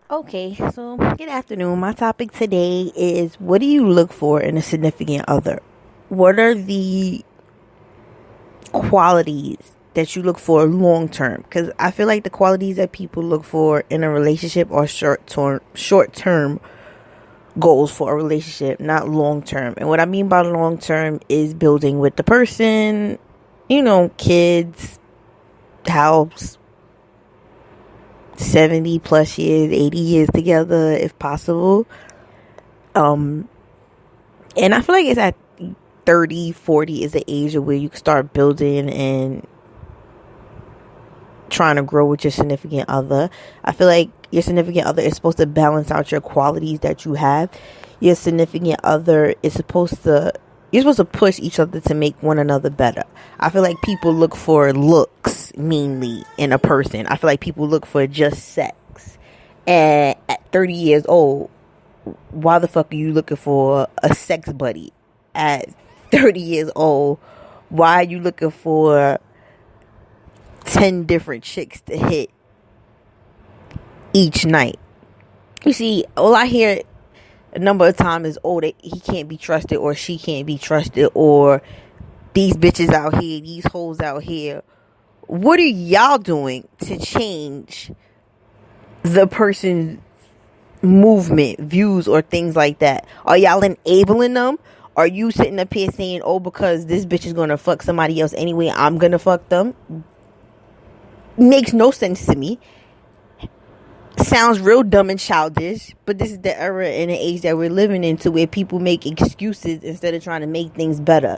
Okay, so good afternoon. My topic today is, what do you look for in a significant other? What are the qualities that you look for long term? Because I feel like the qualities that people look for in a relationship are short term goals for a relationship, not long term. And what I mean by long term is building with the person, kids, house, 70 plus years, 80 years together if possible. And I feel like it's at 30, 40 is the age of where you can start building and trying to grow with your significant other. I feel like your significant other is supposed to balance out your qualities that you have. Your significant other is you're supposed to push each other to make one another better. I feel like people look for looks mainly in a person. I feel like people look for just sex. And at 30 years old, why the fuck are you looking for a sex buddy? At 30 years old, why are you looking for 10 different chicks to hit each night? You see, all I hear a number of times is, oh, that he can't be trusted, or she can't be trusted, or these bitches out here, these hoes out here. What are y'all doing to change the person's movement, views, or things like that? Are y'all enabling them? Are you sitting up here saying, oh, because this bitch is gonna fuck somebody else anyway, I'm gonna fuck them? Makes no sense to me. Sounds real dumb and childish, but this is the era and the age that we're living into, where people make excuses instead of trying to make things better.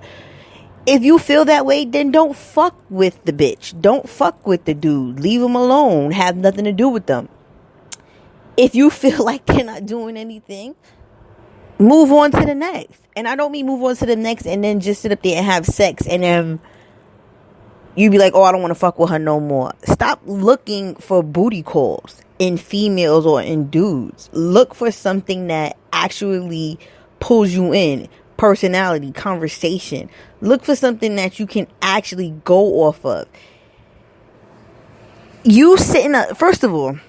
If you feel that way, then don't fuck with the bitch. Don't fuck with the dude. Leave them alone. Have nothing to do with them. If you feel like they're not doing anything, move on to the next. And I don't mean move on to the next and then just sit up there and have sex and then you be like, oh, I don't want to fuck with her no more. Stop looking for booty calls in females or in dudes. Look for something that actually pulls you in. Personality, conversation. Look for something that you can actually go off of. First of all,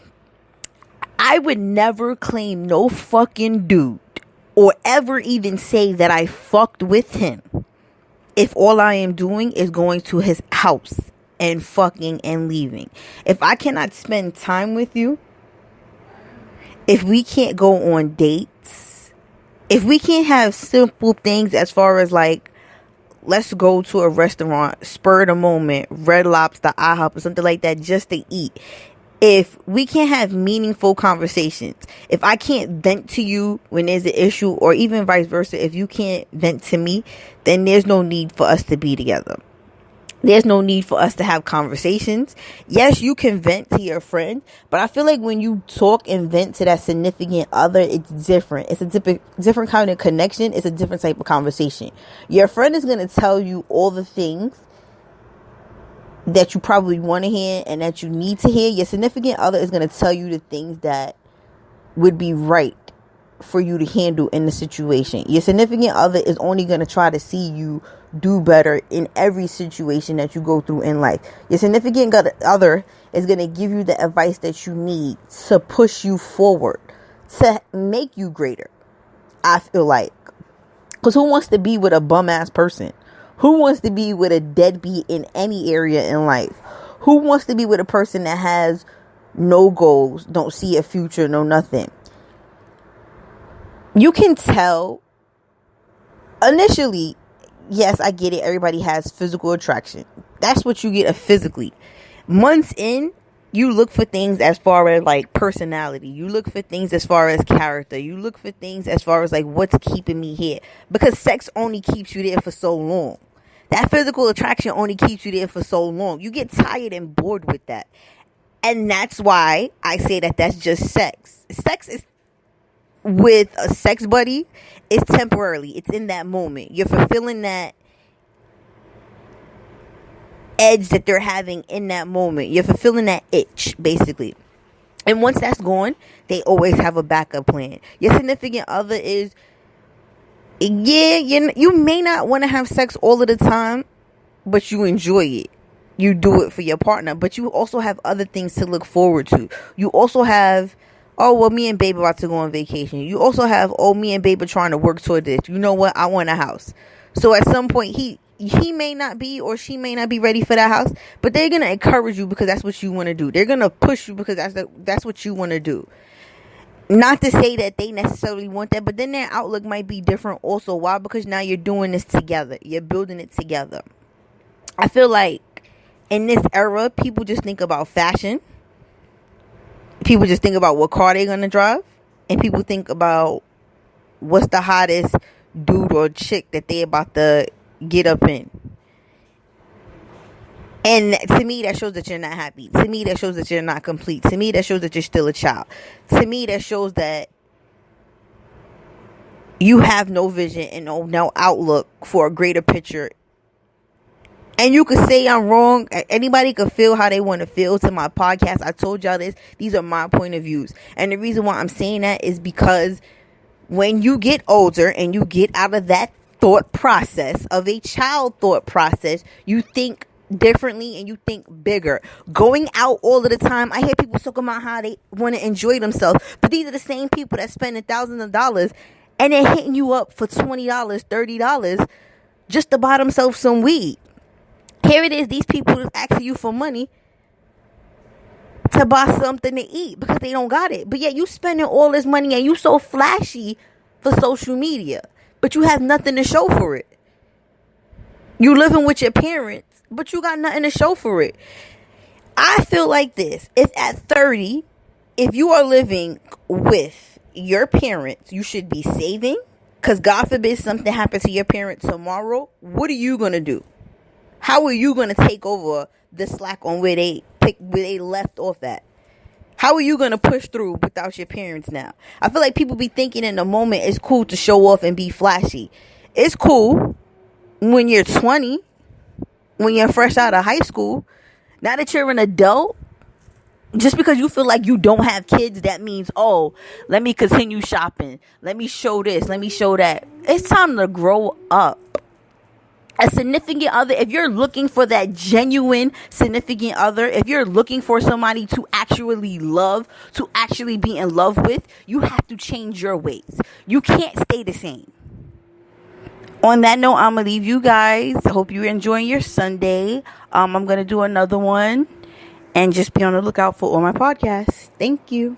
I would never claim no fucking dude or ever even say that I fucked with him if all I am doing is going to his house and fucking and leaving. If I cannot spend time with you, if we can't go on dates, if we can't have simple things as far as like, let's go to a restaurant, spur of the moment, Red Lobster, IHOP, or something like that, just to eat. If we can't have meaningful conversations, if I can't vent to you when there's an issue, or even vice versa, if you can't vent to me, then there's no need for us to be together. There's no need for us to have conversations. Yes, you can vent to your friend, but I feel like when you talk and vent to that significant other, it's different. It's a different kind of connection. It's a different type of conversation. Your friend is going to tell you all the things that you probably want to hear and that you need to hear. Your significant other is going to tell you the things that would be right for you to handle in the situation. Your significant other is only going to try to see you do better in every situation that you go through in life. Your significant other is going to give you the advice that you need to push you forward, to make you greater. I feel like, because who wants to be with a bum ass person? Who wants to be with a deadbeat in any area in life? Who wants to be with a person that has no goals, don't see a future, no nothing? You can tell initially, yes, I get it. Everybody has physical attraction. That's what you get physically. Months in, you look for things as far as like personality. You look for things as far as character. You look for things as far as like what's keeping me here. Because sex only keeps you there for so long. That physical attraction only keeps you there for so long. You get tired and bored with that. And that's why I say that that's just sex. Sex is with a sex buddy. It's temporarily. It's in that moment. You're fulfilling that edge that they're having in that moment. You're fulfilling that itch, basically. And once that's gone, they always have a backup plan. Your significant other is, yeah, you may not want to have sex all of the time, but you enjoy it. You do it for your partner, but you also have other things to look forward to. You also have Oh, well, me and babe about to go on vacation. You also have, oh, me and babe are trying to work toward this. You know what? I want a house. So at some point, he may not be, or she may not be ready for that house, but they're going to encourage you because that's what you want to do. They're going to push you because that's what you want to do. Not to say that they necessarily want that, but then their outlook might be different also. Why? Because now you're doing this together. You're building it together. I feel like in this era, people just think about fashion. People just think about what car they're going to drive. And people think about what's the hottest dude or chick that they about to get up in. And to me, that shows that you're not happy. To me, that shows that you're not complete. To me, that shows that you're still a child. To me, that shows that you have no vision and no outlook for a greater picture. And you could say I'm wrong. Anybody could feel how they want to feel to my podcast. I told y'all this. These are my point of views. And the reason why I'm saying that is because when you get older and you get out of that thought process of a child thought process, you think differently and you think bigger. Going out all of the time, I hear people talking about how they want to enjoy themselves. But these are the same people that spending thousands of dollars and they're hitting you up for $20, $30 just to buy themselves some weed. Here it is, these people is asking you for money to buy something to eat because they don't got it. But yet you spending all this money and you so flashy for social media, but you have nothing to show for it. You living with your parents, but you got nothing to show for it. I feel like this. If at 30, if you are living with your parents, you should be saving. Because God forbid something happens to your parents tomorrow. What are you going to do? How are you going to take over the slack on where they left off at? How are you going to push through without your parents now? I feel like people be thinking in the moment it's cool to show off and be flashy. It's cool when you're 20, when you're fresh out of high school. Now that you're an adult, just because you feel like you don't have kids, that means, oh, let me continue shopping. Let me show this. Let me show that. It's time to grow up. A significant other, if you're looking for that genuine significant other, if you're looking for somebody to actually love, to actually be in love with, you have to change your ways. You can't stay the same. On that note, I'm going to leave you guys. I hope you're enjoying your Sunday. I'm going to do another one. And just be on the lookout for all my podcasts. Thank you.